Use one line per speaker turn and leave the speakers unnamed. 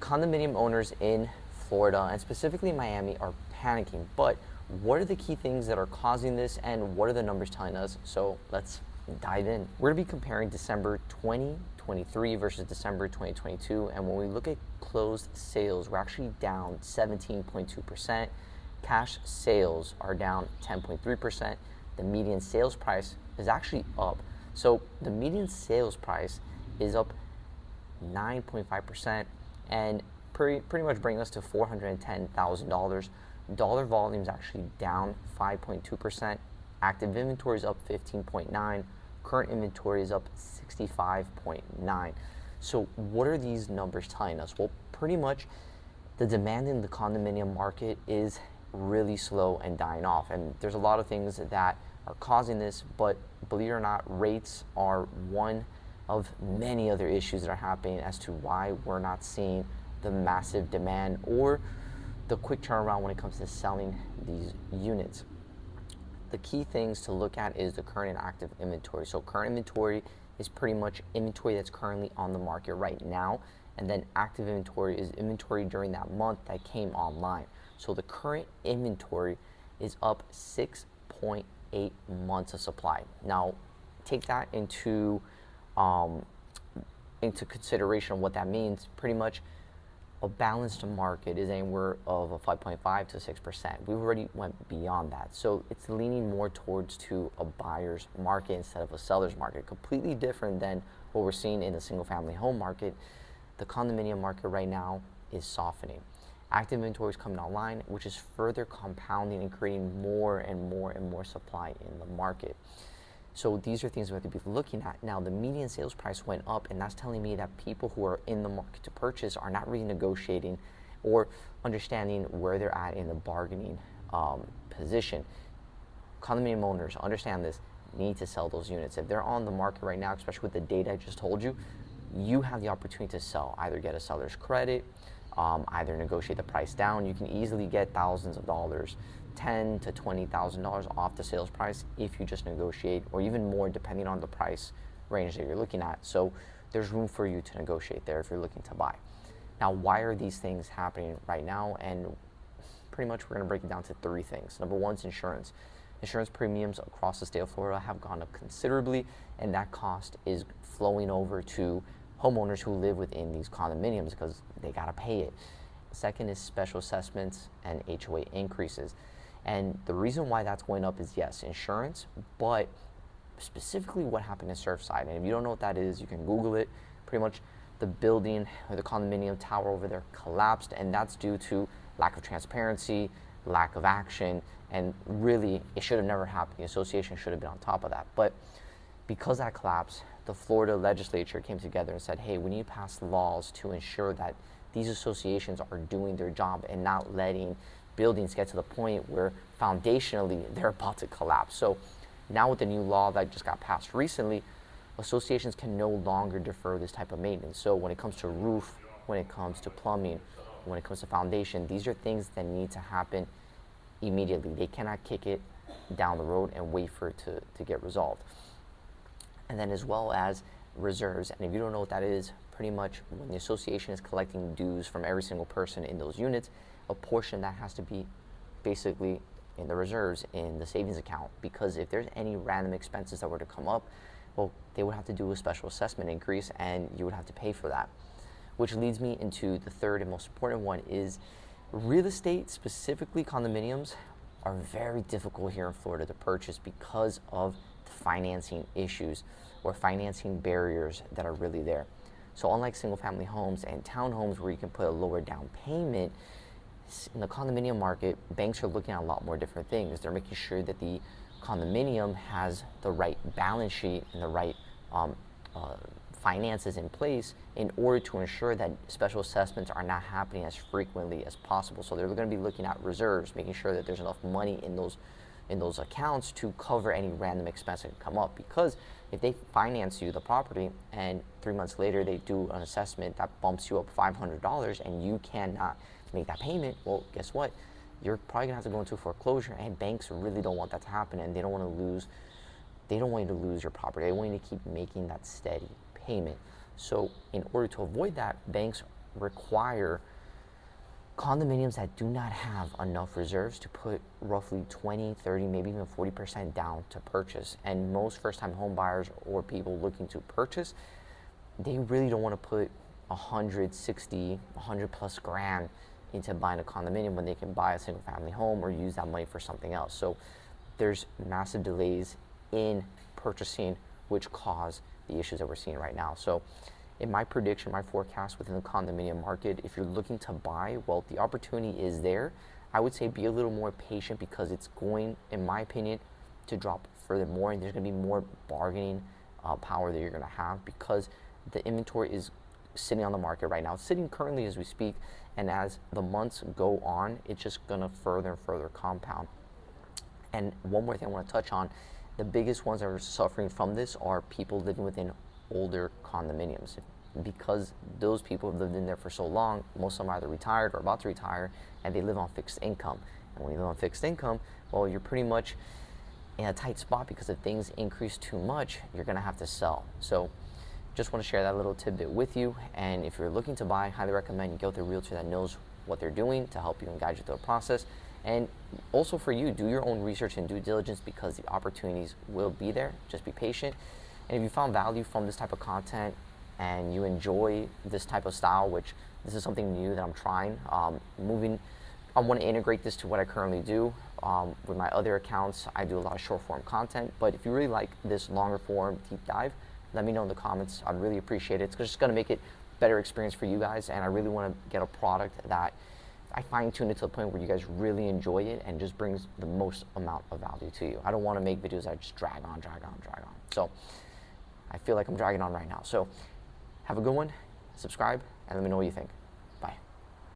condominium owners in Florida and specifically Miami are panicking. But what are the key things that are causing this and what are the numbers telling us? So let's dive in. We're going to be comparing December 2023 versus December 2022. And when we look at closed sales, we're actually down 17.2%. Cash sales are down 10.3%. The median sales price is actually up. So the median sales price is up 9.5% and pretty much bring us to $410,000. Dollar volume is actually down 5.2%. Active inventory is up 15.9. Current inventory is up 65.9. So what are these numbers telling us? Well, pretty much the demand in the condominium market is really slow and dying off. And there's a lot of things that are causing this, but believe it or not, rates are one of many other issues that are happening as to why we're not seeing the massive demand or the quick turnaround when it comes to selling these units. The key things to look at is the current and active inventory. So current inventory is pretty much inventory that's currently on the market right now, and then active inventory is inventory during that month that came online. So the current inventory is up 6.8 months of supply. Now take that into consideration of what that means. Pretty much a balanced market is anywhere of a 5.5 to 6%. We've already went beyond that. So it's leaning more towards to a buyer's market instead of a seller's market. Completely different than what we're seeing in the single family home market. The condominium market right now is softening. Active inventory is coming online, which is further compounding and creating more and more and more supply in the market. So these are things we have to be looking at. Now, the median sales price went up, and that's telling me that people who are in the market to purchase are not really negotiating or understanding where they're at in the bargaining position. Condominium owners, understand this, need to sell those units. If they're on the market right now, especially with the data I just told you, you have the opportunity to sell, either get a seller's credit, either negotiate the price down. You can easily get thousands of dollars, $10,000 to $20,000 off the sales price if you just negotiate, or even more depending on the price range that you're looking at. So there's room for you to negotiate there if you're looking to buy. Now, why are these things happening right now? And pretty much we're going to break it down to three things. Number one is insurance. Insurance premiums across the state of Florida have gone up considerably, and that cost is flowing over to homeowners who live within these condominiums because they got to pay it. Second is special assessments and HOA increases. And the reason why that's going up is, yes, insurance, but specifically what happened in Surfside. And if you don't know what that is, you can Google it. Pretty much the building or the condominium tower over there collapsed, and that's due to lack of transparency, lack of action, and really it should have never happened. The association should have been on top of that. But because that collapsed, the Florida legislature came together and said, hey, we need to pass laws to ensure that these associations are doing their job and not letting buildings get to the point where foundationally they're about to collapse. So now with the new law that just got passed recently, associations can no longer defer this type of maintenance. So when it comes to roof, when it comes to plumbing, when it comes to foundation, these are things that need to happen immediately. They cannot kick it down the road and wait for it to get resolved. And then as well as reserves. And if you don't know what that is, pretty much when the association is collecting dues from every single person in those units, a portion that has to be basically in the reserves in the savings account, because if there's any random expenses that were to come up, well, they would have to do a special assessment increase and you would have to pay for that. Which leads me into the third and most important one is real estate, specifically condominiums, are very difficult here in Florida to purchase because of the financing issues or financing barriers that are really there. So unlike single family homes and townhomes where you can put a lower down payment, in the condominium market, banks are looking at a lot more different things. They're making sure that the condominium has the right balance sheet and the right finances in place in order to ensure that special assessments are not happening as frequently as possible. So they're going to be looking at reserves, making sure that there's enough money in those accounts to cover any random expense that can come up. Because if they finance you the property and 3 months later they do an assessment that bumps you up $500 and you cannot make that payment, well, guess what? You're probably gonna have to go into foreclosure, and banks really don't want that to happen, and they don't want you to lose your property. They want you to keep making that steady payment. So in order to avoid that, banks require condominiums that do not have enough reserves to put roughly 20, 30, maybe even 40% down to purchase. And most first-time home buyers or people looking to purchase, they really don't want to put 160, 100 plus grand into buying a condominium when they can buy a single family home or use that money for something else. So there's massive delays in purchasing, which cause the issues that we're seeing right now. So in my prediction, my forecast within the condominium market, if you're looking to buy, well, the opportunity is there. I would say be a little more patient because it's going, in my opinion, to drop furthermore, and there's going to be more bargaining power that you're going to have because the inventory is sitting on the market right now. It's sitting currently as we speak, and as the months go on, it's just going to further and further compound. And one more thing I want to touch on, the biggest ones that are suffering from this are people living within older condominiums, because those people have lived in there for so long. Most of them are either retired or about to retire, and they live on fixed income. And when you live on fixed income, well, you're pretty much in a tight spot because if things increase too much, you're going to have to sell. So just want to share that little tidbit with you. And if you're looking to buy, highly recommend you go with a realtor that knows what they're doing to help you and guide you through the process. And also for you, do your own research and due diligence because the opportunities will be there. Just be patient. And if you found value from this type of content and you enjoy this type of style, which this is something new that I'm trying, I want to integrate this to what I currently do. With my other accounts, I do a lot of short form content, but if you really like this longer form deep dive, let me know in the comments. I'd really appreciate it. It's just going to make it a better experience for you guys, and I really want to get a product that I fine tune it to the point where you guys really enjoy it and just brings the most amount of value to you. I don't want to make videos that just drag on. So I feel like I'm dragging on right now. So have a good one, subscribe, and let me know what you think.